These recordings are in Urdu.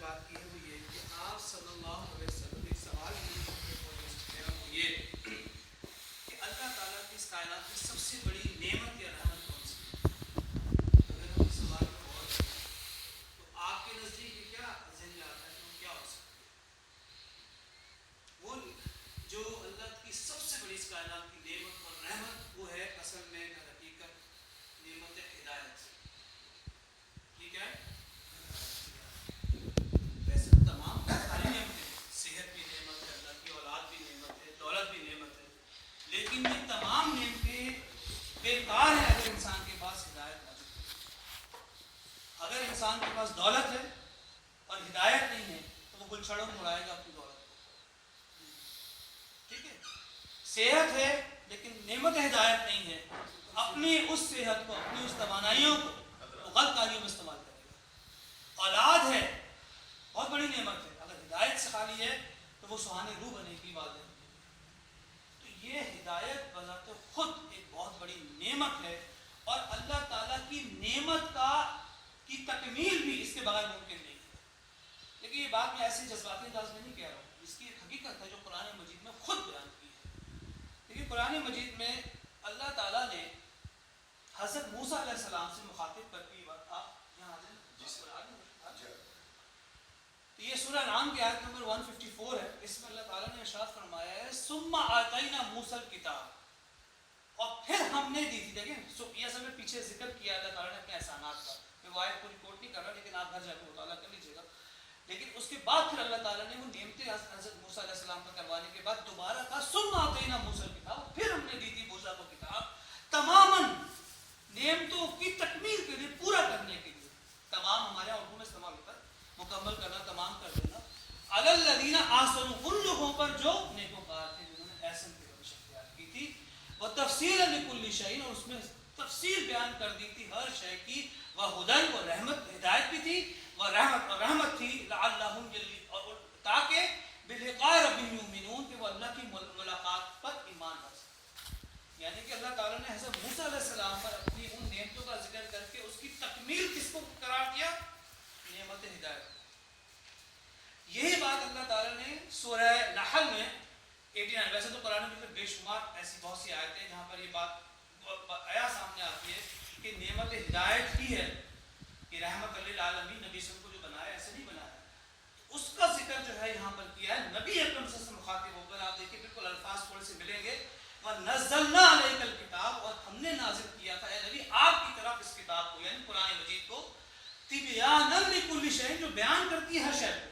بات کی ہے وہ یہ کہ آپ صلی اللہ علیہ وسلم ایک سوال یہ کہ اللہ تعالیٰ کی اس کائنات کی سب سے بڑی نعمت یا رحمت کون سی ہے؟ اگر ہم اس سوال کو غور کریں تو آپ کے نزدیک کیا ذہن میں آتا ہے کہ وہ کیا ہو سکتی ہے؟ وہ جو اللہ کی سب سے بڑی اس کائنات کی نعمت اور رحمت وہ ہے اصل میں حقیقت نعمت ہدایت. ٹھیک ہے؟ ویسے تو تمام ساری نعمتیں، صحت بھی نعمت ہے، اللہ کی اولاد بھی نعمت ہے، دولت بھی نعمت ہے، لیکن یہ تمام نعمتیں بیکار ہیں اگر انسان کے پاس ہدایت موجود ہے. اگر انسان کے پاس دولت ہے اور ہدایت نہیں ہے تو وہ گلچھڑوں میں اڑائے گا اپنی دولت کو. ٹھیک ہے؟ صحت ہے لیکن نعمت ہدایت نہیں ہے، اپنی اس صحت کو، اپنی اس توانائیوں کو وہ غلط کاریوں میں استعمال کرے گا. اولاد ہے، بہت بڑی نعمت ہے، اگر ہدایت سے خالی ہے تو وہ سہانے روح بنے گی والدین. تو یہ ہدایت بذات خود ایک بہت بڑی نعمت ہے اور اللہ تعالیٰ کی نعمت کی تکمیل بھی اس کے بغیر ممکن نہیں ہے. لیکن یہ بات میں ایسے جذباتی انداز میں نہیں کہہ رہا ہوں، اس کی ایک حقیقت ہے جو قرآن مجید میں خود بیان کی ہے. لیکن قرآن مجید میں اللہ تعالیٰ نے حضرت موسیٰ علیہ السلام سے مخاطب کر کے بات آپ یہاں حاضر تو یہ سورہ انعام کی آیت نمبر 154 ہے. اس میں اللہ تعالیٰ نے ارشاد فرمایا ہے ثم آتینا موسیٰ الکتاب، اور پھر ہم نے دی تھی. دیکھیں یہ سب میں پیچھے ذکر کیا اللہ تعالیٰ نے اپنے احسانات کا، میں وہ آیت کو ریکارڈ نہیں کر رہا لیکن آپ گھر جا کے مطالعہ کر لیجیے گا. لیکن اس کے بعد پھر اللہ تعالیٰ نے وہ نعمتیں حضرت موسیٰ علیہ السلام پر کروانے کے بعد دوبارہ کہا ثم آتینا موسیٰ الکتاب، پھر ہم نے دی تھی موسیٰ کو کتاب تماماً نعمتوں کی تکمیل کے لیے، پورا کرنے کے لیے. تمام ہمارے یہاں اردو میں استعمال ہوتا ہے مکمل کرنا، تمام کر دینا. علی الذین احسنوا، ان لوگوں پر جو نیکوکار تھے، جنہوں نے احسن کی روش اختیار کی تھی. وتفصیلا لکل شیء، اور اس میں تفصیل بیان کر دی تھی ہر شے کی. وہدی، و رحمت، ہدایت بھی تھی. رحمت تھی. لعلہم، اور تاکہ بلقاء ربہم یؤمنون، کہ وہ اللہ کی ملاقات پر ایمان رکھ سکیں. یعنی کہ اللہ تعالیٰ نے حضرت موسیٰ علیہ السلام پر اپنی ان نعمتوں کا ذکر کر کے اس کی تکمیل کس کو قرار دیا؟ نعمت ہدایت. یہی بات اللہ تعالیٰ نے سورہ نحل میں 89، ویسے تو قرآن میں بے شمار ایسی بہت سی آیتیں ہیں جہاں پر یہ بات آیا سامنے آتی ہے کہ نعمت ہدایت کی ہے کہ رحمت للعالمین، نبی صلی اللہ علیہ وسلم کو جو بنایا ایسے نہیں بنایا. اس کا ذکر جو ہے یہاں پر کیا ہے نبی اکرم صلی اللہ علیہ وسلم مخاطب ہو کر. آپ دیکھیں بالکل الفاظ تھوڑے سے ملیں گے. وَنَزَّلْنَا عَلَيْكَ الْكِتَابَ، اور ہم نے نازل کیا تھا اے نبی آپ کی طرف اس کتاب کو، یعنی قرآن مجید کو، تِبْيَانًا لِكُلِّ شَيْءٍ، جو بیان کرتی ہے ہر شے کو.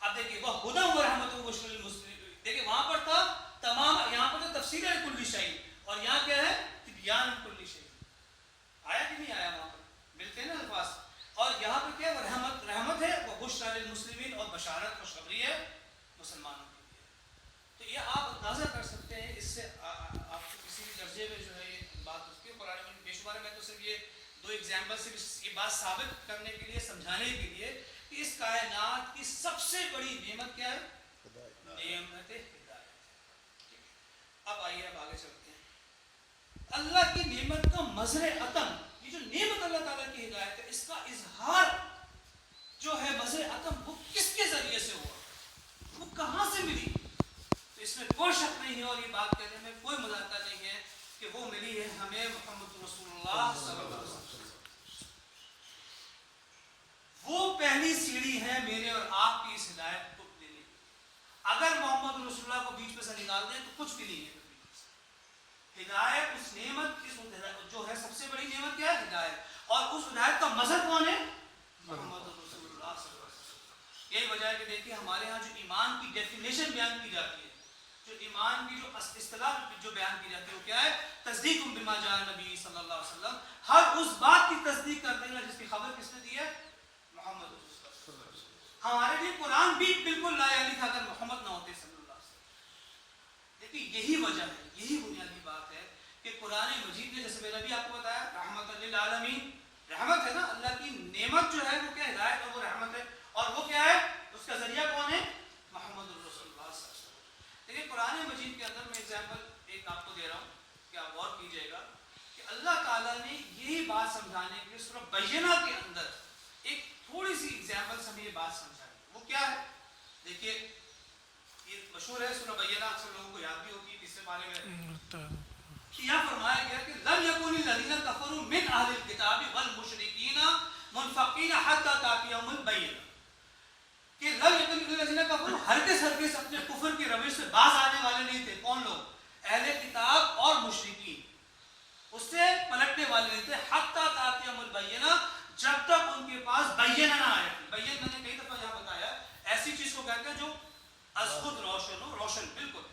اب دیکھیے وَهُدًى وَرَحْمَةً وَبُشْرًى لِلْمُسْلِمِينَ، دیکھیں وہاں پر تھا تمام، یہاں پر تو تفصیل ہے لِكُلِّ شَيْءٍ، اور یہاں کیا ہے تِبْيَانًا لِكُلِّ شَيْءٍ. آیا کہ نہیں آیا؟ وہاں پر ملتے ہیں نا الفاظ. اور یہاں پر کیا ہے؟ رحمت ہے. وَبُشْرًى لِلْمُسْلِمِينَ، اور بشارت خوشخبری ہے مسلمانوں کے لیے. تو یہ آپ اندازہ کر سکتے ہیں، اس سے آپ کو کسی بھی درجے میں جو ہے یہ بات ہوتی ہے. قرآن میں بے شمار، میں تو صرف یہ دو ایگزامپل سے یہ بات ثابت کرنے کے لیے، سمجھانے کے لیے کہ اس کائنات کی سب سے بڑی نعمت کیا ہے؟ نعمت ہدایت. اب آئیے اب آگے چلتے ہیں. اللہ کی نعمت کا مظہر عطم، یہ جو نعمت اللہ تعالیٰ کی ہدایت ہے، اس کا اظہار جو ہے مظہر عطم، وہ کس کے ذریعے سے ہوا، وہ کہاں سے ملی؟ تو اس میں کوئی شک نہیں ہے اور یہ بات کہنے میں کوئی مذاکرہ نہیں ہے کہ وہ ملی ہے ہمیں محمد رسول اللہ صلی اللہ علیہ وسلم. وہ پہلی سیڑھی ہے میرے اور آپ کی اس ہدایت کو لینے کی. اگر محمد رسول اللہ کو بیچ میں سے نکال دیں تو کچھ بھی نہیں ہے. ہدایت اس نعمت کی جو ہے سب سے بڑی نعمت کیا ہے؟ ہدایت. اور اس ہدایت کا مظہر کون ہے؟ محمد رسول اللہ صلی اللہ علیہ وسلم. یہی وجہ ہے کہ دیکھیے ہمارے ہاں جو ایمان کی ڈیفینیشن بیان کی جاتی ہے، جو ایمان کی جو اصطلاح جو بیان کی جاتی ہے وہ کیا ہے؟ تصدیق بما جاء نبی صلی اللہ علیہ وسلم. ہر اس بات کی تصدیق کر دینا جس کی خبر کس نے دی ہے؟ محمد رسول اللہ صلی اللہ علیہ وسلم. ہمارے لیے قرآن بھی بالکل لا یعنی تھا اگر محمد نہ ہوتے صلی اللہ علیہ وسلم. لیکن یہی وجہ ہے، یہی بنیادی بات ہے کہ قرآن مجید نے، جیسے میں نے بھی آپ کو بتایا، رحمت للعالمین، رحمت ہے نا، اللہ کی نعمت جو ہے وہ کیا؟ ہدایت، اور وہ رحمت ہے. اور وہ کیا ہے؟ اس کا ذریعہ کون ہے؟ محمد رسول اللہ صلی اللہ علیہ وسلم. لیکن قرآن مجید کے اندر میں ایگزامپل ایک آپ کو دے رہا ہوں کہ آپ غور کیجیے گا کہ اللہ تعالیٰ نے یہی بات سمجھانے کے لیے سورہ بینہ کے اندر ایک تھوڑی سی ایگزامپل سے ہمیں یہ بات سمجھائیں. وہ کیا ہے؟ دیکھیے یہ مشہور ہے سورہ بینہ، اکثر لوگوں کو یاد بھی ہوتی ہے. اس سے بارے میں کیا فرمایا گیا کہ لم یکن الذین کفروا من اہل الکتاب والمشرکین منفقین حتی تأتیہم البینہ، کہ لم یکن الذین کفروا ہرگز اپنے کفر کی روش سے باز آنے والے نہیں تھے. کون لوگ؟ اہل کتاب اور مشرکین، اس سے پلٹنے والے نہیں تھے. حتی تأتیہم البینہ، جب تک ان کے پاس بینہ نہ آئے. بینہ میں نے کئی دفعہ یہاں بتایا ایسی چیز کو کہتے ہیں جو از خود روشن ہو، روشن بالکل،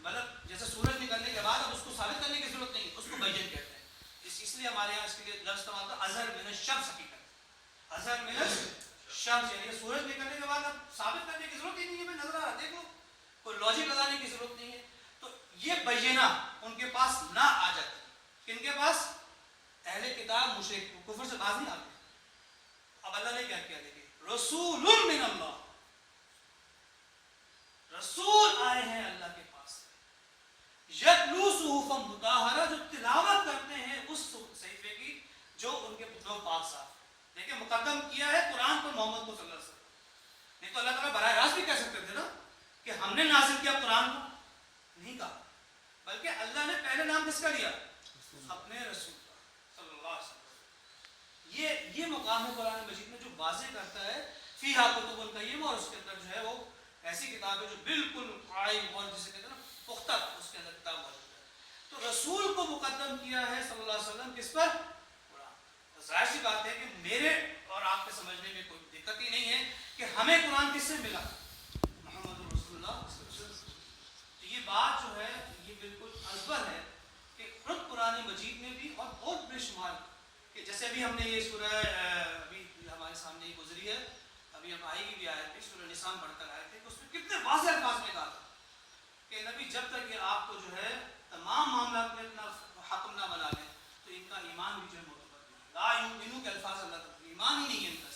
مطلب جیسے سورج نکلنے کے بعد اب اس کو ثابت کرنے کی ضرورت نہیں، اس کو بیان کہتے ہیں. اس لیے ہمارے یہاں اس کے لیے لفظ استعمال ہوتا ہے اظہر من الشمس. حقیقت اظہر من الشمس یعنی سورج نکلنے کے بعد اب ثابت کرنے کی ضرورت ہی نہیں ہے. میں نظر آ رہا دیکھو، کوئی لاجک لگانے کی ضرورت نہیں ہے. تو یہ بینہ ان کے پاس نہ آ جاتا. کن کے پاس؟ اہل کتاب مشرک، کفر سے باز نہیں آتے. اب اللہ نے کیا کیا؟ دیکھیے رسول من اللہ، رسول آئے ہیں اللہ کے پاس، یتلو صحفا مطہرہ، جو تلاوت کرتے ہیں اس صحیفے کی جو ان کے جو پاک صاف. دیکھیں مقدم کیا ہے قرآن پر محمد کو صلی اللہ علیہ وسلم. نہیں تو اللہ تعالیٰ براہ راست بھی کہہ سکتے تھے نا کہ ہم نے نازل کیا قرآن کو، نہیں کہا، بلکہ اللہ نے پہلے نام کس کا لیا؟ اپنے رسول کا صلی اللہ علیہ وسلم. یہ مقام ہے قرآن مجید میں جو واضح کرتا ہے فیہا کتب قیمہ، اور اس کے اندر جو ہے وہ ایسی کتاب ہے جو بالکل قائم اور جسے کہتے ہیں نا پختہ، اس کے اندر کتاب موجود ہے. تو رسول کو مقدم کیا ہے صلی اللہ علیہ وسلم کس پر؟ قرآن. ظاہر سی بات ہے کہ میرے اور آپ کے سمجھنے میں کوئی دقت ہی نہیں ہے کہ ہمیں قرآن کس سے ملا؟ محمد رسول اللہ صلی اللہ علیہ وسلم. تو یہ بات جو ہے یہ بالکل ازبر ہے کہ خود قرآن مجید میں بھی اور بہت بے شمار، کہ جیسے ابھی ہم نے یہ سورہ ابھی ہمارے سامنے ہی گزری ہے، ابھی ہم آئے گی بھی آئے تھے سورہ نساء پڑھ کر آئے تھے، کہ اس میں کتنے واضح الفاظ میں کہا تھا کہ نبی جب تک یہ آپ کو جو ہے تمام معاملات میں اپنا حاکم نہ بنا لیں تو ان کا ایمان بھی جو ہے معتبر نہیں. لا یؤمنون کے الفاظ اللہ تعالیٰ ایمان ہی نہیں ہے ان کا.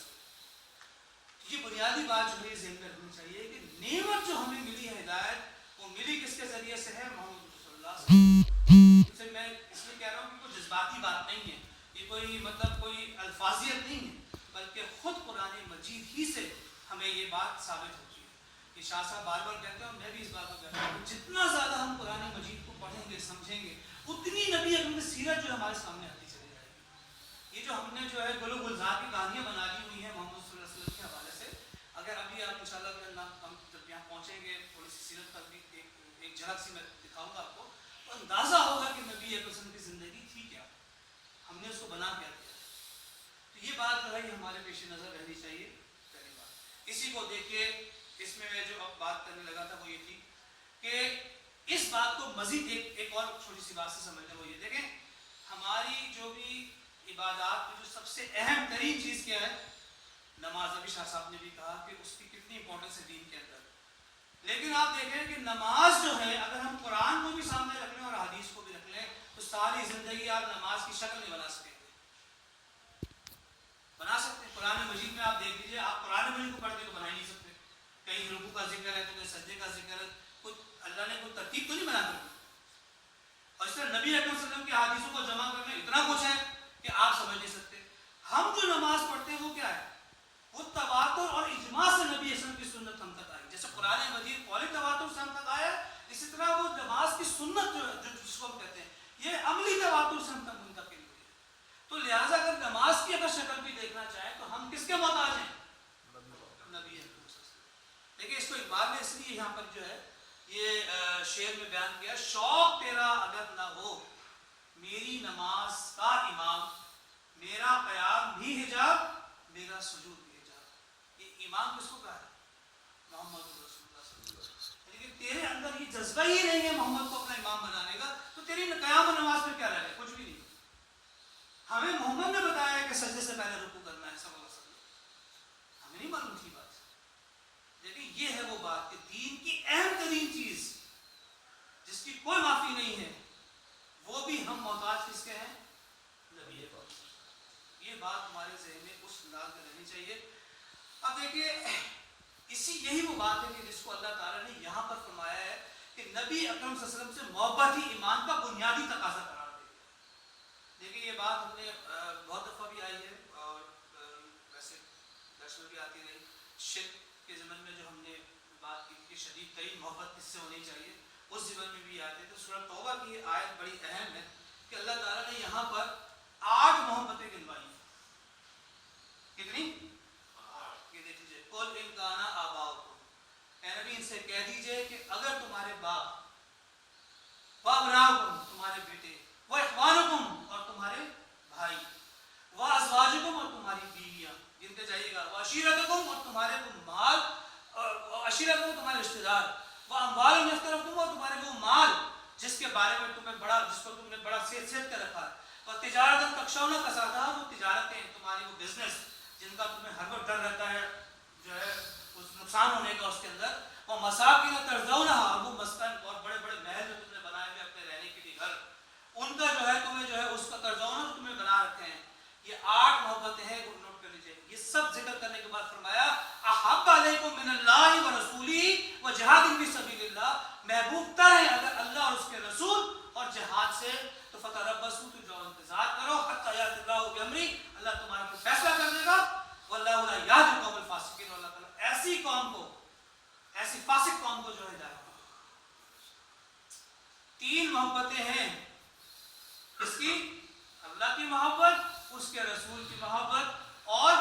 یہ بنیادی بات جو ہے ذہن میں رکھنی چاہیے کہ نعمت جو ہمیں ملی ہے ہدایت، وہ ملی کس کے ذریعے سے ہے؟ محمد صلی اللہ علیہ وسلم. میں اس لیے کہہ رہا ہوں کہ کوئی جذباتی بات نہیں ہے، یہ کوئی مطلب کوئی الفاظیت نہیں ہے، بلکہ خود قرآن مجید ہی سے ہمیں یہ بات ثابت ہوتی ہے. کہ شاہ صاحب بار بار کہتے ہیں اور میں بھی اس بات کو کہتا ہوں کہ جتنا زیادہ ہم قرآن مجید کو پڑھیں گے سمجھیں گے اتنی نبی اکرم کی سیرت جو ہمارے سامنے آتی چلی جائے گی. یہ جو ہم نے جو ہے گل و گلزار کی کہانیاں بنا لی ہوئی ہیں محمد صلی اللہ علیہ وسلم کے حوالے سے، اگر ابھی آپ انشاءاللہ ہم جب یہاں پہنچیں گے تھوڑی سی سیرت پر بھی ایک جھلک سی میں دکھاؤں گا آپ کو، تو اندازہ ہوگا کہ نبی اکرم صلی اللہ علیہ وسلم کی زندگی تھی کیا، ہم نے اس کو بنا کیا دیا. تو یہ بات جو ہے یہ ہمارے پیش نظر رہنی چاہیے. پہلی بات اسی کو دیکھیے، اس میں جو اب بات کرنے لگا تھا وہ یہ تھی کہ اس بات کو مزید ایک اور چھوٹی سی بات سے سمجھنا، وہ یہ دیکھیں ہماری جو بھی عبادات میں جو سب سے اہم ترین چیز کیا ہے؟ نماز. ابھی شاہ صاحب نے بھی کہا کہ اس کی کتنی امپورٹنس ہے دین کے اندر. لیکن آپ دیکھیں کہ نماز جو ہے اگر ہم قرآن کو بھی سامنے رکھ لیں اور حدیث کو بھی رکھ لیں تو ساری زندگی آپ نماز کی شکل نہیں بنا سکیں گے. بنا سکتے ہیں قرآن مجید میں آپ دیکھ لیجیے، آپ قرآن مجید کو پڑھ کے تو بنا ہی نہیں سکتے. کہیں رکوع کا ذکر ہے تو کہیں سجدے کا ذکر ہے، کچھ اللہ نے کوئی ترتیب تو نہیں بنا دی. اور اس طرح نبی اکرم صلی اللہ علیہ وسلم کی حدیثوں کو جمع کرنے اتنا کچھ ہے کہ آپ سمجھ نہیں سکتے. ہم جو نماز پڑھتے ہیں وہ کیا ہے؟ وہ تواتر اور اجماع سے نبی اسلام کی سنت ہم تک آئی. جیسے قرآن مجید قولی تواتر سے ہم تک آیا، اسی طرح وہ نماز کی سنت جو جس کو ہم کہتے ہیں یہ عملی تواتر سے ہم تک منتقل ہوئی ہے. تو لہٰذا اگر نماز کی اگر شکل بھی دیکھنا چاہیں تو ہم کس کے محتاج ہیں؟ نبی اکرم. دیکھیں اس کو اقبال نے اس لیے یہاں پر جو ہے یہ شعر میں بیان کیا، شوق تیرا اگر نہ ہو میری نماز کا امام، میرا قیام بھی حجاب میرا سجود بھی حجاب. یہ امام کس کو کہا ہے؟ محمد رسول اللہ صلی اللہ علیہ وسلم. لیکن تیرے اندر یہ جذبہ ہی نہیں ہے محمد کو اپنا امام بنانے کا تو تیری قیام اور نماز میں کیا رہ گیا؟ کچھ بھی نہیں. ہمیں محمد نے بتایا ہے کہ سجدے سے پہلے رکوع کرنا ہے صلی اللہ علیہ وسلم، ہمیں نہیں معلوم تھی بات. لیکن یہ ہے وہ بات کہ دین کی اہم ترین چیز جس کی کوئی معافی نہیں ہے وہ بھی ہم محتاج کس کے ہیں؟ نبی پاک. یہ بات ہمارے ذہن میں اس انداز میں رہنی چاہیے. اب دیکھیے یہی وہ بات ہے کہ جس کو اللہ تعالیٰ نے یہاں پر فرمایا ہے کہ نبی اکرم صلی اللہ علیہ وسلم سے محبت ہی ایمان کا بنیادی تقاضا قرار دے دیا. دیکھیے یہ بات ہم نے بہت دفعہ بھی آئی ہے اور ویسے بھی آتی رہی. شرک کے ضمن میں جو ہم نے بات کی کہ شدید ترین محبت کس سے ہونی چاہیے, اس ضمن میں بھی آتے. تو سورہ توبہ کی یہ آیت بڑی اہم ہے کہ اللہ تعالیٰ نے یہاں پر 8 محبتیں گنوائی ہیں. کتنی؟ یہ دیکھ لیجیے, قل ان کان آباؤکم, اے نبی ان سے کہہ دیجئے کہ اگر تمہارے باپ, وابناؤکم تمہارے بیٹے, واخوانکم اور تمہارے بھائی, وازواجکم اور تمہاری بیویاں, گنتے جائیے گا, وعشیرتکم اور تمہارے مال, عشیرتکم تمہارے رشتہ دار, واموال یفترضتم اور تمہارے وہ مال جس کے بارے میں تمہیں بڑا, جس کو تم نے بڑا سیت کر رکھا ہے, وتجارت تخشون کسادها, وہ تجارتیں تمہاری, وہ بزنس جن کا تمہیں ہر وقت ڈر رہتا ہے جو ہے اس نقصان ہونے کا اس کے اندر, اور مساکن ترضونها, وہ مسکن اور بڑے بڑے محل جو تم نے بنائے ہوئے اپنے رہنے کے لیے گھر, ان کا جو ہے تمہیں جو ہے اس کا ترضون تمہیں بنا رکھے ہیں. یہ 8 محبتیں ہیں, نوٹ کر لیجیے. یہ سب ذکر کرنے کے بعد فرمایا احب علیکم من اللہ ورسولہ وجہاد فی سبیل اللہ, محبوب تر ہے اگر اللہ اور اس کے رسول اور جہاد سے, تو فتربصوا, تو جو انتظار کرو, حتی یأتی اللہ بامرہ, اللہ تمہارا کوئی فیصلہ کر دے گا, واللہ لا یہدی القوم الفاسقین, اللہ تعالیٰ ایسی قوم کو, ایسی فاسق قوم کو جو ہدایت. 3 محبتیں ہیں اس کی, اللہ کی محبت, اس کے رسول کی محبت اور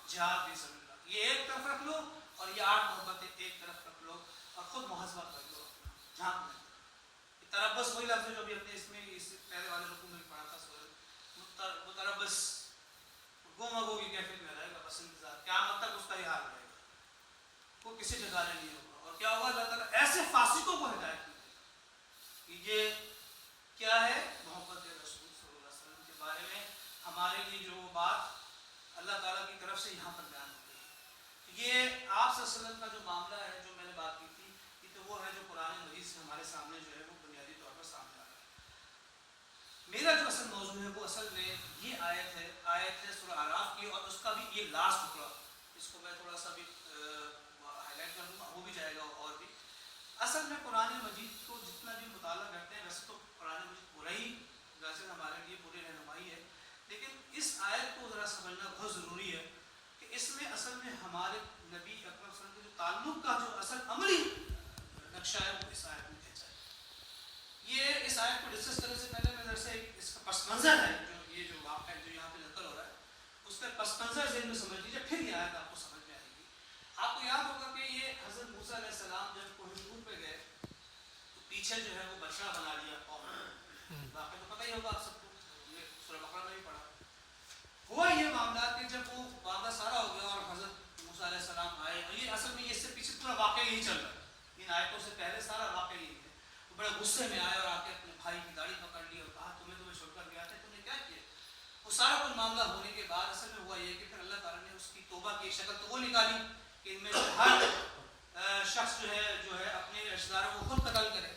جہاد فی سبیل اللہ. یہ ایک طرف رکھ لو اور یہ 8 محبتیں ایک طرف رکھ لو اور خود محاسبہ کر لو اپنا, جھانک لو. تربص وہی لفظ ہے جو بھی اپنے اس میں اس پہلے والے رکوع میں پڑھا تھا, متربص, گو کی کیفیت میں رہے گا, بس انتظار, قیامت تک اس کا یہ حال رہے گا, وہ کسی ٹھکانے نہیں ہوگا. اور کیا ہوگا, اللہ تعالیٰ ایسے فاسقوں کو ہدایت دے گا کہ یہ کیا ہے, محبت رسول صلی اللہ علیہ وسلم کے بارے میں ہمارے لیے جو بات اللہ تعالیٰ کی طرف سے یہاں پر بیان ہو گئی ہے. یہ آپ صلی اللہ علیہ وسلم کا جو معاملہ ہے, جو میں نے بات کی تھی, یہ تو وہ ہے جو قرآن مجید سے ہمارے سامنے جو ہے وہ بنیادی طور پر سامنے آ رہا ہے. میرا جو اصل موضوع ہے وہ اصل میں یہ آیت ہے سورہ اعراف کی, اور اس کا بھی یہ لاسٹ ٹکڑا, اس کو میں تھوڑا سا بھی ہائی لائٹ کر دوں گا, وہ بھی جائے گا. اور بھی اصل میں قرآن مجید کو جتنا بھی مطالعہ کرتے ہیں, ویسے تو قرآن مجید پورا ہی ویسے ہمارے لیے پوری رہنمائی ہے, لیکن اس آیت کو ذرا سمجھنا بہت ضروری ہے کہ اس میں اصل میں ہمارے نبی اکرم صلی اللہ علیہ وسلم کے جو تعلق کا جو اصل عملی نقشہ ہے وہ اس آیت میں کھینچا ہے. یہ اس آیت کو ڈسکس کرنے سے پہلے میں ذرا سے اس کا پس منظر ہے, جو یہ جو واقعہ جو یہاں پہ نقل ہو رہا ہے, اس کا پس منظر ذہن میں سمجھ لیجیے, پھر یہ آیت آپ کو سمجھ میں آئے گی. آپ کو یاد ہوگا کہ یہ حضرت موسیٰ علیہ السلام جب کوہ طور پہ گئے تو پیچھے جو ہے وہ بچڑا بنا لیا قوم نے, واقعہ تو پتہ ہی ہوگا آپ سب کو, سورہ بقرہ میں بھی پڑھا. ہوا یہ معاملات کہ جب وہ واقعہ سارا ہو گیا اور حضرت موسیٰ علیہ السلام آئے, اور یہ اصل میں اس سے پیچھے پورا واقعہ یہی چل رہا ہے, ان آیتوں سے پہلے سارا واقعہ یہی ہے. وہ بڑے غصے میں آئے اور آ کے اپنے بھائی کی داڑھی پکڑ لی اور کہا تمہیں چھوڑ کر گیا تھا, تم نے کیا کیا. وہ سارا کچھ معاملہ ہونے کے بعد اصل میں ہوا یہ کہ پھر اللہ تعالیٰ نے اس کی توبہ کی شکل تو وہ نکالی کہ ان میں سے ہر شخص جو ہے اپنے رشتہ داروں کو خود قتل کرے.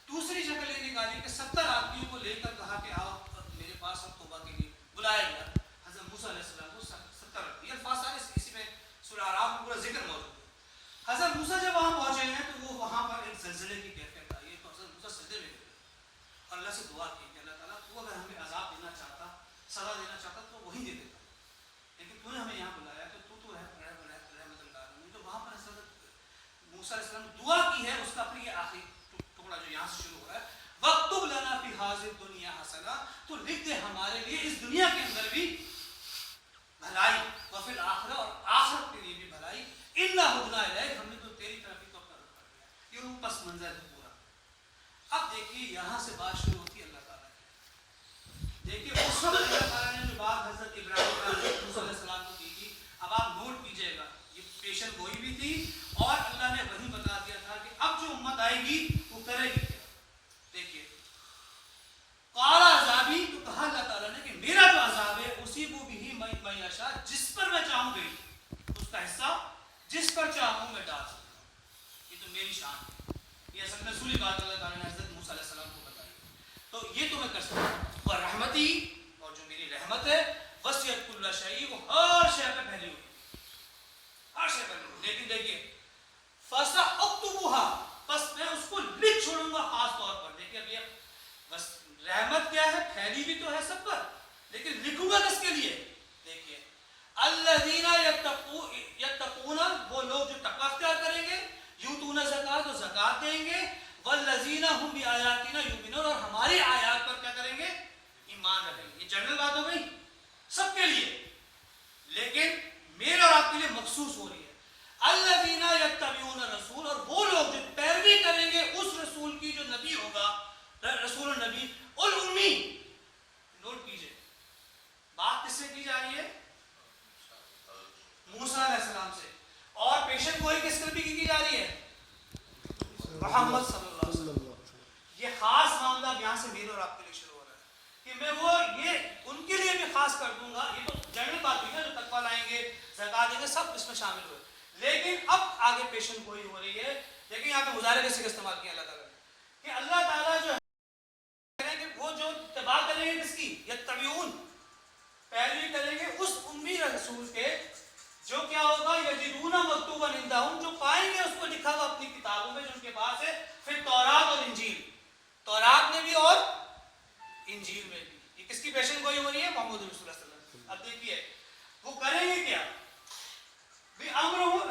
دوسری شکل یہ نکالی کہ 70 آدمیوں کو لے کر کہا کہ آؤ میرے پاس, اور توبہ کے لیے بلایا گیا حضرت موسیٰ علیہ السلام کو. 70 یہ الفاظ سارے اسی میں سورہ اعراف میں پورا ذکر موجود ہے. حضرت موسیٰ جب وہاں پہنچے ہیں تو وہ وہاں پر ایک زلزلے کی کیفیت آئی, تو حضرت موسیٰ سجدے میں گئے اور اللہ سے دعا کی کہ اللہ تعالیٰ تو اگر ہمیں عذاب دینا چاہتا, سزا دینا چاہتا تو وہی دے دیتا, لیکن تو نے ہمیں یہاں بلایا تو رحمت اللہ. تو وہاں پر حضرت موسیٰ علیہ السلام نے دعا کی ہے, اس کا پھر یہ آخری ٹکڑا جو یہاں سے شروع ہو رہا ہے, وَاكْتُبْ لَنَا فِي هَٰذِهِ الدُّنْيَا حَسَنَةً, تو لکھ دے ہمارے لیے اس دنیا کے اندر بھی بھلائی, وفی الآخرہ, اور آخرت کے لیے بھی بھلائی, اِنَّا هُدْنَا إِلَيْكَ, ہم نے تو تیری طرف ہی تو اپنا رخ کر دیا. یہ پس منظر ہے پورا. اب دیکھیے یہاں سے بات شروع ہوتی ہے اللہ تعالیٰ کی. دیکھیے اس وقت اللہ تعالیٰ نے جو بات حضرت ابراہیم موسیٰ علیہ السلام کو کی تھی, اب آپ نوٹ کیجئے گا, یہ پیشن گوئی بھی تھی اور اللہ نے وہی بتا دیا تھا کہ اب جو امت آئے گی وہ کرے گی کیا. دیکھیے قال عذابی, تو کہا اللہ تعالیٰ نے کہ میرا جو عذاب ہے اسی کو بھی میں یشاء, جس پر میں چاہوں گی اس کا حصہ جس پر چاہوں میں ڈال سکتا ہوں. یہ تو میری شان ہے, یہ اصل میں رسولی بات اللہ تعالیٰ نے حضرت موسیٰ علیہ السلام کو بتائی, تو یہ تو میں کر سکتا ہوں. اور رحمتی, اور جو میری رحمت ہے, وسعت کل شیء, وہ ہر شے پہ پھیلی ہوئی, ہر شے پہ. لیکن دیکھیے فَسَأَكْتُبُهَا, بس میں اس کو لکھ چھوڑوں گا خاص طور پر. دیکھیے اب یہ بس رحمت کیا ہے, پھیلی بھی تو ہے سب پر, لیکن لکھوں گا کس کے لیے. دیکھیے الذین یتقون, مخصوص ہو رہی ہے. الذین یتبعون الرسول, اور وہ لوگ جو پیروی کریں گے اس رسول کی جو نبی ہوگا, رسول النبی الامی. نوٹ کیجئے بات کس سے کی جا رہی ہے؟ موسیٰ علیہ السلام سے. اور پیشن گوئی کس نبی کی جا رہی ہے؟ محمد صلی اللہ علیہ وسلم. یہ خاص معاملہ یہاں سے میرے اور آپ کے لیے شروع ہو رہا ہے کہ میں وہ یہ ان کے لیے بھی خاص کر دوں گا. یہ تو جنرل بات ہوئی نا, جو تقویٰ لائیں گے, زکات دیں گے, سب اس میں شامل ہوئے. لیکن اب آگے پیشن گوئی ہو رہی ہے. لیکن یہاں پہ مظاہرے کا استعمال کیا اللہ تعالیٰ نے کہ اللہ تعالیٰ جو ہے کہ وہ جو اتباع کریں گے کس کی؟ یتبعون, پیروی کریں گے اس امی رسول کے جو کیا ہوگا, یجدون مکتوبا عندہم, جو پائیں گے اس کو لکھا ہوا اپنی کتابوں میں جو ان کے پاس ہے, پھر تورات اور انجیل, تورات میں بھی اور انجیل میں بھی. یہ کس کی پیشن گوئی ہو رہی ہے؟ محمد رسول اللہ صلی اللہ علیہ وسلم. اب دیکھیے وہ کریں گے کیا؟ بِأَمْرِهُمْ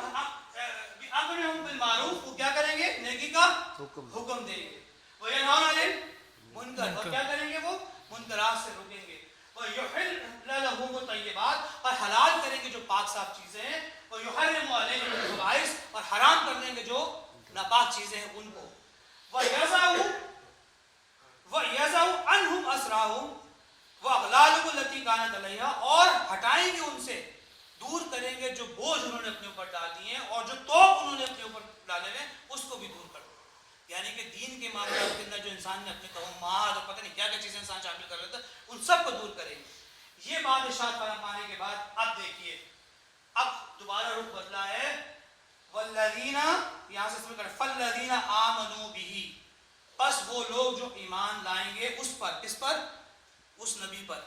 بِالْمَعْرُوفِ, وہ کیا کریں گے؟ نیکی کا حکم دیں گے. وَيَنْهَوْنَ عَنِ الْمُنْکَرِ, اور کیا کریں گے؟ وہ منکرات سے روکیں گے. وَيُحِلُّ لَهُمُ الطَّیِّبَاتِ, اور حلال کریں گے جو پاک صاف چیزیں ہیں. وَيُحَرِّمُ عَلَیْهِمُ الْخَبَائِثَ, اور حرام کر دیں گے جو ناپاک چیزیں ہیں ان کو. وَيَضَعُ عَنْهُمْ أَسْرَهُمْ وَأَغْلَالَهُمُ الَّتِي كَانَتْ عَلَيْهِمْ, اور ہٹائیں گے ان سے, دور کریں گے جو بوجھ انہوں نے اپنے اوپر ڈال دیے ہیں, اور جو توق انہوں نے اپنے اوپر ڈالے ہیں اس کو بھی دور کر دیں. یعنی کہ دین کے معاملات کے اندر جو انسان نے اپنے توہمات اور پتہ نہیں کیا کیا چیزیں انسان شامل کر لیتا ہے ان سب کو دور کریں گے. یہ بات ارشاد فرمانے کے بعد اب دیکھیے, اب دوبارہ رخ بدلا ہے. والذین, یہاں سے شروع کریں, فالذین آمنوا بہ, بس وہ لوگ جو ایمان لائیں گے اس پر, کس پر؟ اس نبی پر,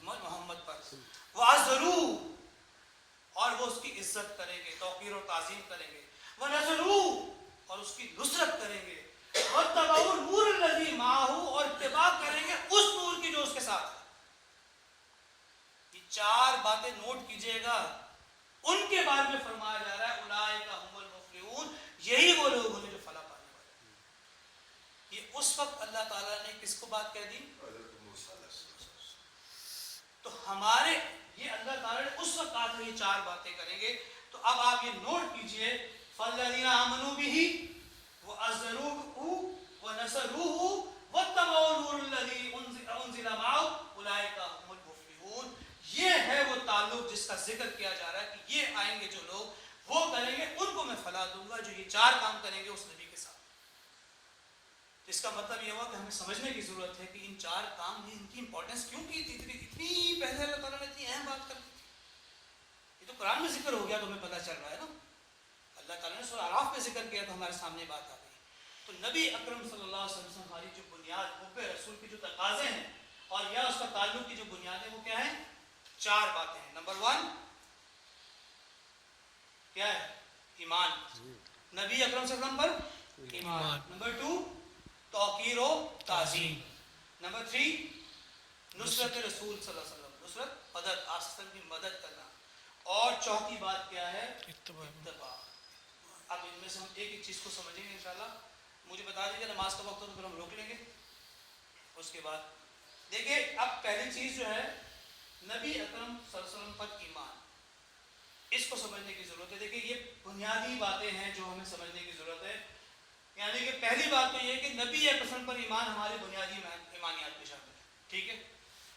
محمد پر. وعزروہ, اور وہ اس کی عزت کریں گے, توقیر اور تعظیم کریں گے. ونصروہ, اور اس کی نصرت کریں گے. واتبعوا النور الذی معہ, اور اتباع کریں گے اس نور کی جو اس کے ساتھ ہے. یہ چار باتیں نوٹ کیجئے گا, ان کے بارے میں فرمایا جا رہا ہے اولئک ھم المفلحون, یہی وہ لوگ ہیں جو فلاح پانے والے ہیں. یہ اس وقت اللہ تعالیٰ نے کس کو بات کہہ دی؟ تو ہمارے یہ اللہ تعالیٰ نے اس وقت کہا تھا یہ چار باتیں کریں گے. تو اب آپ یہ نوٹ کیجئے, فالذین آمنوا بہ وعزروہ ونصروہ واتبعوا النور الذی انزل معہ اولئک ھم المفلحون. یہ ہے وہ تعلق جس کا ذکر کیا جا رہا ہے کہ یہ آئیں گے جو لوگ وہ کریں گے, ان کو میں فلاح دوں گا جو یہ چار کام کریں گے اس نبی کے ساتھ. اس کا مطلب یہ ہوا کہ ہمیں سمجھنے کی ضرورت ہے کہ ان چار کام بھی ان کی امپورٹنس کیوں کی تھی, اتنی پہلے اللہ تعالیٰ نے اتنی اہم بات کر دی تھی. یہ تو قرآن میں ذکر ہو گیا تو ہمیں پتہ چل رہا ہے نا. اللہ تعالیٰ نے سورہ اعراف میں ذکر کیا تو ہمارے سامنے بات آ گئی. تو نبی اکرم صلی اللہ علیہ وسلم ہماری جو بنیاد, حب رسول کی جو تقاضے ہیں اور یا اس کا تعلق کی جو بنیاد ہے وہ کیا ہے؟ چار باتیں ہیں. نمبر 1 کیا ہے؟ ایمان, نبی اکرم صلی اللہ علیہ وسلم پر ایمان. نمبر 2 توقیر و تعظیم. نمبر 3 نصرت رسول صلی اللہ علیہ وسلم, نصرت, مدد, آپ صلی اللہ علیہ وسلم کی مدد کرنا. اور چوتھی بات کیا ہے؟ اتباع. اب ان میں سے ہم ایک ایک چیز کو سمجھیں گے انشاءاللہ. مجھے بتا دیجیے نماز کا وقت ہو تو پھر ہم روک لیں گے. اس کے بعد دیکھیے, اب پہلی چیز جو ہے نبی اکرم صلی اللہ علیہ وسلم پر ایمان, اس کو سمجھنے کی ضرورت ہے. دیکھیے یہ بنیادی باتیں ہیں جو ہمیں سمجھنے کی ضرورت ہے. یعنی کہ پہلی بات تو یہ ہے کہ نبی اکرم پر ایمان ہماری بنیادی ایمانیات میں شامل ہے. ٹھیک ہے,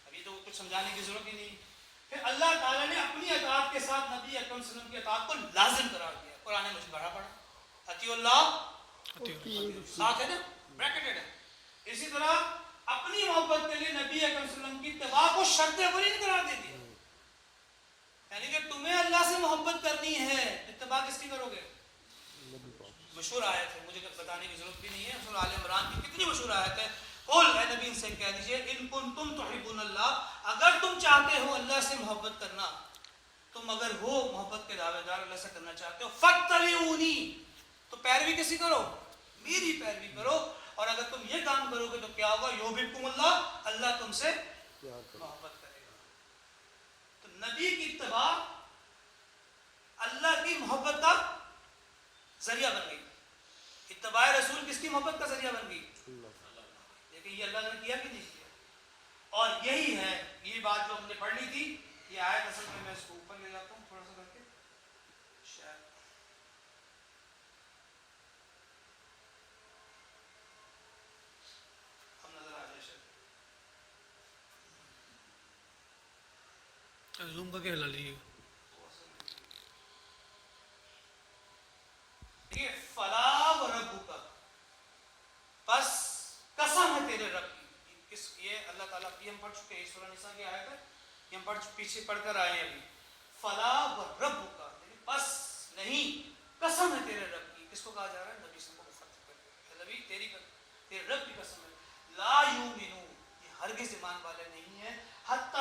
ابھی تو کچھ سمجھانے کی ضرورت ہی نہیں. پھر اللہ تعالیٰ نے اپنی اطاعت کے ساتھ نبی اکرم صلی اللہ علیہ وسلم کی اطاعت کو لازم قرار دیا. قرآن مجید پڑھا اطیعوا اللہ, ساتھ ہے نا, بریکٹڈ ہے. اسی طرح اپنی محبت کے لیے نبی اکرم صلی اللہ علیہ وسلم کی اتباع کو شرط اولی قرار دے دیا. یعنی کہ تمہیں اللہ سے محبت کرنی ہے, اتباع کس کی کرو گے؟ مشہور آیت ہے, مجھے بتانے کی ضرورت بھی نہیں ہے, سورہ آل عمران کی کتنی مشہور آیت ہے. قل, اے نبی ان سے کہہ دیجئے, ان کنتم تحبون اللہ, اگر تم چاہتے ہو اللہ سے محبت کرنا, تم اگر وہ محبت کے دعوے دار اللہ سے کرنا چاہتے ہو, فاتبعونی, تو پیروی کسی کرو؟ میری پیروی کرو. اور اگر تم یہ کام کرو گے تو کیا ہوگا؟ یحببکم اللہ, اللہ تم سے محبت کرے گا. تو نبی کی اتباع اللہ کی محبت کا ذریعہ بن گئی. اتباع رسول کس کی محبت کا ذریعہ بن گئی؟ لیکن یہ اللہ نے کیا کہ نہیں کیا. اور یہی ہے یہ بات جو ہم نے پڑھ لی تھی, یہ آیت اصل میں اس کو اوپر لے جاتا ہوں تھوڑا سا کر کے. زوم کر کے ہلا لیجیے. فلا وربک، بس قسم ہے تیرے رب کی. یہ اللہ تعالیٰ کی ہم پڑھ چکے ہیں سورہ نساء کی آیت ہے، یہ ہم پیچھے پڑھ کر آئے ہیں ابھی. فلا وربک، بس نہیں، قسم ہے تیرے رب کی. کس کو کہا جا رہا ہے؟ نبی سے مخاطب کر کے. نبی تیرے رب کی قسم ہے. لا یؤمنون، یہ ہرگز ایمان والے نہیں ہیں. حتی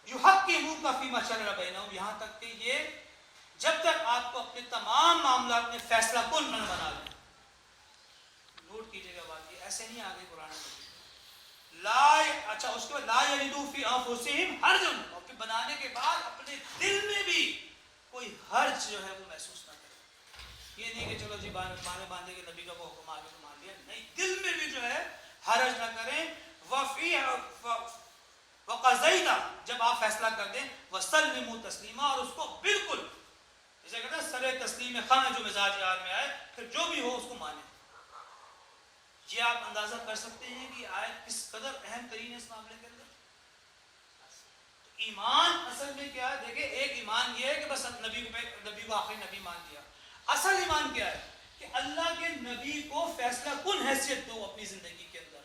یحکموک فیما شجر بینہم، یہاں تک کہ یہ جب تک آپ کو اپنے تمام معاملات میں فیصلہ کن نہ بنا لیں. نوٹ کیجیے گا بات، یہ ایسے نہیں آگے قرآن میں لا. اچھا اس کے بعد لا یجدوا فی انفسہم حرجا، اور پھر بنانے کے بعد اپنے دل میں بھی کوئی حرج جو ہے وہ محسوس نہ کرے. یہ نہیں کہ چلو جی بانے باندھے کے نبی کا وہ حکم آگے تو مان لیا، نہیں، دل میں بھی جو ہے حرج نہ کریں. وقضینا، جب آپ فیصلہ کر دیں، وسلموا تسلیما، اور اس کو بالکل جیسے کہتے ہیں سر تسلیم خواہ جو مزاج یار میں آئے، پھر جو بھی ہو اس کو مانیں. یہ آپ اندازہ کر سکتے ہیں کہ آیت کس قدر اہم ترین ہے اس معاملے کے اندر. ایمان اصل میں کیا ہے؟ دیکھیں، ایک ایمان یہ ہے کہ بس نبی کو آخری نبی مان دیا. اصل ایمان کیا ہے؟ کہ اللہ کے نبی کو فیصلہ کن حیثیت دو اپنی زندگی کے اندر.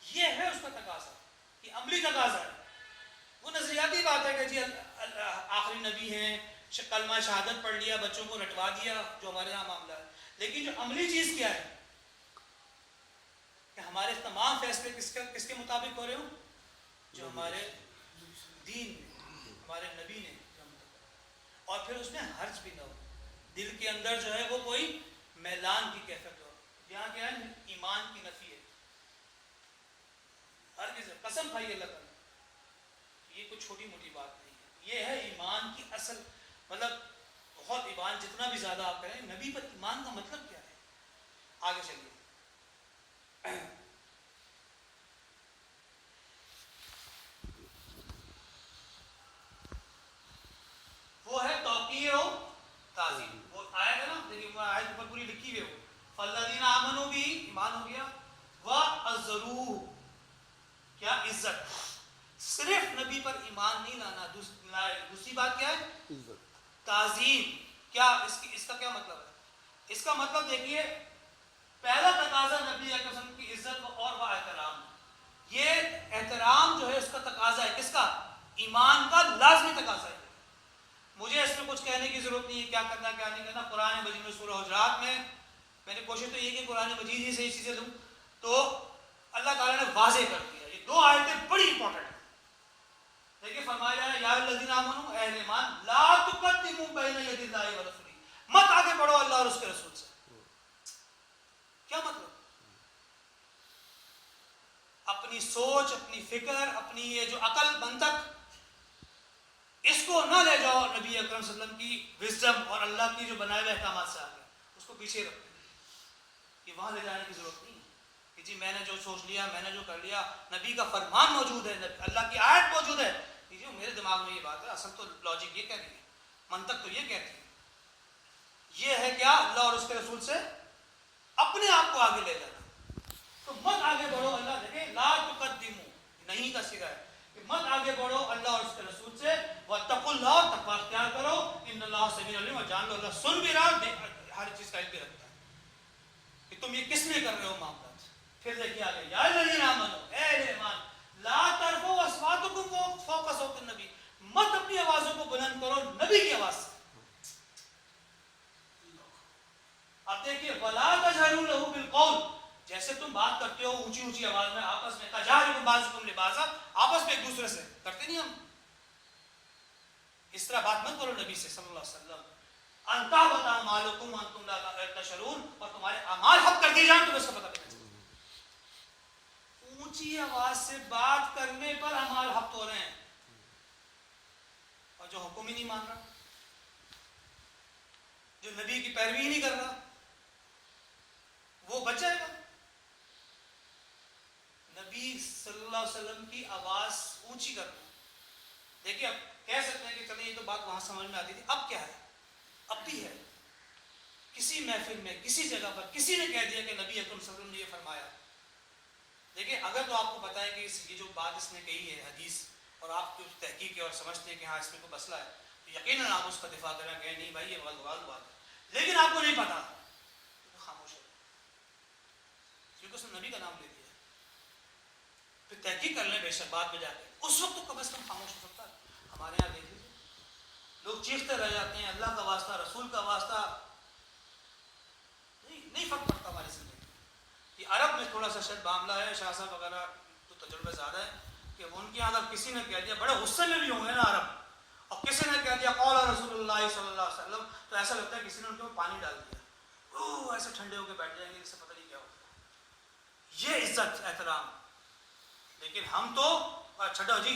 یہ ہے اس کا تقاضا، یہ عملی تقاضا ہے. وہ نظریاتی بات ہے کہ جی آخری نبی ہیں، کلمہ شہادت پڑھ لیا، بچوں کو رٹوا دیا، جو ہمارے یہاں معاملہ ہے. لیکن جو عملی چیز کیا ہے کہ ہمارے تمام فیصلے کس کے مطابق ہو رہے ہوں؟ جو ہمارے دین میں ہمارے نبی نے، اور پھر اس میں حرج بھی نہ ہو. دل کے اندر جو ہے وہ کوئی میلان کی کیفیت ہو. یہاں کیا ہے؟ ایمان کی نفی ہے. ہر کسی قسم کھائی اللہ تعالیٰ، یہ کوئی چھوٹی موٹی بات نہیں ہے. یہ ہے ایمان کی اصل، مطلب بہت ایمان جتنا بھی زیادہ آپ کریں. نبی پر ایمان کا مطلب کیا ہے؟ آگے چلیے. وہ ہے توقیر و تعظیم. وہ آیت ہے نا، دیکھیے وہ آیت پر پوری لکھی ہوئی ہے. وہ فالذین آمنوا بھی ایمان ہو گیا، وعزروہ، کیا عزت. صرف نبی پر ایمان نہیں لانا، دوسری بات کیا ہے؟ تعظیم. کیا اس کا کیا مطلب ہے؟ اس کا مطلب دیکھیے، پہلا تقاضا نبی علیہ وسلم کی عزت اور وہ احترام. یہ احترام جو ہے اس کا تقاضا ہے، کس کا؟ ایمان کا لازمی تقاضا ہے. مجھے اس میں کچھ کہنے کی ضرورت نہیں ہے کیا کرنا کیا نہیں کرنا. قرآن مجید میں سورہ حجرات میں نے کوشش تو یہ کہ قرآن مجید ہی سے یہ چیزیں لوں، تو اللہ تعالیٰ نے واضح کر دیا. یہ دو آیتیں بڑی امپورٹنٹ ہیں. دیکھیے فرمایا جا رہا ہے یا الذین آمنوا، اہل ایمان، لا تقدموا بین یدی اللہ ورسولہ، مت آگے بڑھو اللہ اور اس کے رسول سے. کیا مطلب؟ اپنی سوچ، اپنی فکر، اپنی یہ جو عقل منطق، اس کو نہ لے جاؤ نبی اکرم صلی اللہ علیہ وسلم کی وزڈم اور اللہ کی جو بنائے ہوئے احکامات سے آگے. اس کو پیچھے رکھو، کہ وہاں لے جانے کی ضرورت نہیں کہ جی میں نے جو سوچ لیا، میں نے جو کر لیا. نبی کا فرمان موجود ہے، اللہ کی آیت موجود ہے، جی میرے دماغ میں یہ بات ہے. اصل تو لاجک یہ کہہ رہی ہے، منطق تو یہ کہتی ہے. یہ ہے کیا؟ اللہ اور اس کے رسول سے اپنے آپ کو آگے لے جانا. تو مت آگے بڑھو اللہ، دیکھیں لا تقدموا نہیں کا صیغہ ہے کہ مت آگے بڑھو اللہ اور اس کے رسول سے. واتقوا اللہ، تقوی اختیار کرو. ان اللہ سمیع علیم، اور جان لو اللہ سن بھی رہا ہے، ہر چیز کا علم بھی رکھتا ہے کہ تم یہ کس لیے کر رہے ہو معاملات. پھر دیکھیے آگے، یا الذین آمنوا، اے ایمان، لا ترفعوا اصواتکم فوق صوت النبی، مت اپنی آوازوں کو بلند کرو نبی کی آواز سے. اب دیکھیے ولا تجهروا له بالقول، جیسے تم بات کرتے ہو اونچی اونچی آواز میں آپس میں، تجاہر بعضکم لبعض، آپس میں ایک دوسرے سے کرتے نہیں ہم. اس طرح بات مت کرو نبی سے صلی اللہ علیہ وسلم. ان تحبط اعمالکم وانتم لا تشعرون، اور تمہارے اعمال حق کر دیے جائیں تو اس کا پتہ نہیں. اونچی آواز سے بات کرنے پر اعمال حق ہو رہے ہیں، اور جو حکم ہی نہیں مان رہا، جو نبی کی پیروی ہی نہیں کر رہا، وہ بچ جائے گا. نبی صلی اللہ علیہ وسلم کی آواز اونچی کرنا. دیکھیے اب کہہ سکتے ہیں کہ چلیں یہ تو بات وہاں سمجھ میں آتی تھی، اب کیا ہے؟ اب بھی ہے. کسی محفل میں، کسی جگہ پر کسی نے کہہ دیا کہ نبی اکرم صلی اللہ علیہ وسلم نے یہ فرمایا. دیکھیں اگر تو آپ کو پتا ہے کہ یہ جو بات اس نے کہی ہے حدیث، اور آپ کی تحقیق ہے اور سمجھتے ہیں کہ ہاں اس میں کوئی مسئلہ ہے تو یقیناً آپ اس کا دفاع کریں کہ نہیں بھائی یہ غلط بات ہے، لیکن آپ کو نہیں پتا تو خاموش ہے کیونکہ اس نے نبی کا نام لے دیا. پھر تحقیق کر لیں بے شک بعد میں جا کے، اس وقت تو کم از کم خاموش ہو سکتا ہے. ہمارے یہاں دیکھ لیجیے لوگ چیختے رہ جاتے ہیں، اللہ کا واسطہ رسول کا واسطہ، نہیں فرق پڑتا ہماری زندگی میں. یہ عرب میں تھوڑا سا شاید معاملہ ہے، شاہ صاحب وغیرہ تو تجربے زیادہ ہے کہ ان کے یہاں اگر کسی نے کہہ دیا، بڑے غصے میں بھی ہوں گے نا عرب، اور کسی نے کہہ دیا قول رسول اللہ صلی اللہ علیہ وسلم، تو ایسا لگتا ہے کسی نے ان کے اوپر پانی ڈال دیا، ایسے ٹھنڈے ہو کے بیٹھ جائیں گے، اس سے پتہ نہیں کیا ہوتا. یہ عزت احترام. لیکن ہم تو چھٹو جی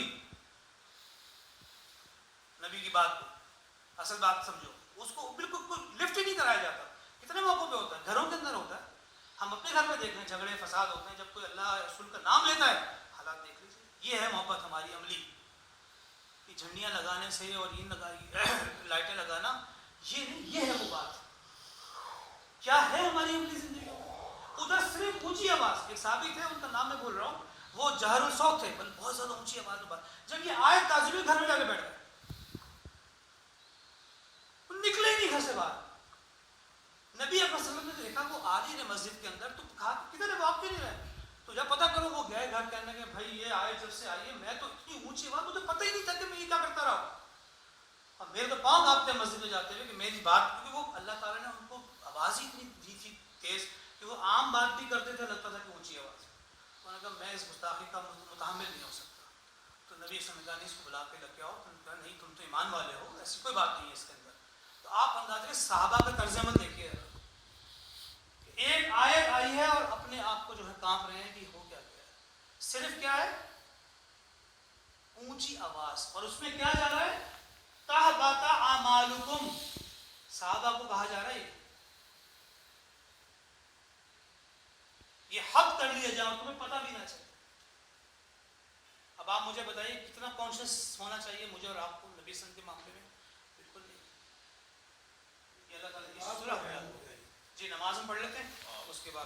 نبی کی بات کو اصل بات سمجھو، اس کو بالکل کوئی لفٹ ہی نہیں کرایا جاتا. کتنے موقعوں پہ ہوتا ہے، گھروں کے اندر ہوتا ہے. ہم اپنے گھر میں دیکھ رہے ہیں جھگڑے فساد ہوتے ہیں، جب کوئی اللہ رسول کا نام لیتا ہے حالات دیکھ لیجیے. یہ ہے محبت ہماری عملی. یہ جھنڈیاں لگانے سے اور یہ لائٹیں لگانا یہ نہیں، یہ ہے وہ بات. کیا ہے ہماری عملی زندگی؟ ادھر صرف اونچی آواز. ایک صحابی تھے، ان کا نام میں بول رہا ہوں، وہ جہر الصوت تھے، بہت زیادہ اونچی آواز میں بات. جب یہ آیت نازل ہوئی گھر میں جا کے بیٹھ گئے، نکلے ہی نہیں گھر سے باہر. نبی اکرم صلی اللہ علیہ وسلم نے دیکھا وہ آ رہی ہے مسجد کے اندر، تو کہا کدھر ہے وہ، آپ کیوں نہیں رہے؟ تو جب پتا کرو وہ گئے گھر، کہنے کہ بھائی یہ آئے جب سے آئی ہے، میں تو اتنی اونچی آواز، مجھے پتہ ہی نہیں تھا کہ میں یہ کیا کرتا رہا. اب میرے تو پاؤں کانپتے ہیں مسجد میں جاتے ہوئے کہ میری بات، کیونکہ وہ اللہ تعالیٰ نے ان کو آواز ہی اتنی دی تھی تیز کہ وہ عام بات بھی کرتے تھے، لگتا تھا کہ اونچی آواز. انہوں نے کہا میں اس گستاخی کا متحمل نہیں ہو سکتا. تو نبی سمجھا نہیں، اس کو بلا کے لگ کے آؤ. تو کہا نہیں تم تو ایمان والے ہو، ایسی کوئی بات نہیں ہے اس کے اندر. تو آپ اندازے کہ صحابہ کا طرز عمل دیکھیے، ایک آیت آئی ہے اور اپنے آپ کو جو ہے کانپ رہے ہیں کہ ہو کیا گیا ہے. صرف کیا ہے، اونچی آواز. اور اس میں کیا جا رہا ہے، تحبط اعمالکم. صحابہ کو کہا جا رہا ہے یہ حق کر لیا جاؤ، تمہیں پتہ بھی نہ چلے. اب آپ مجھے بتائیے کتنا کانشیس ہونا چاہیے مجھے اور آپ کو نبی صلی اللہ علیہ وسلم کے معاملے میں؟ بالکل نہیں. یہ اللہ تعالیٰ کی صورت ہے. جی نماز ہم پڑھ لیتے ہیں اس کے بعد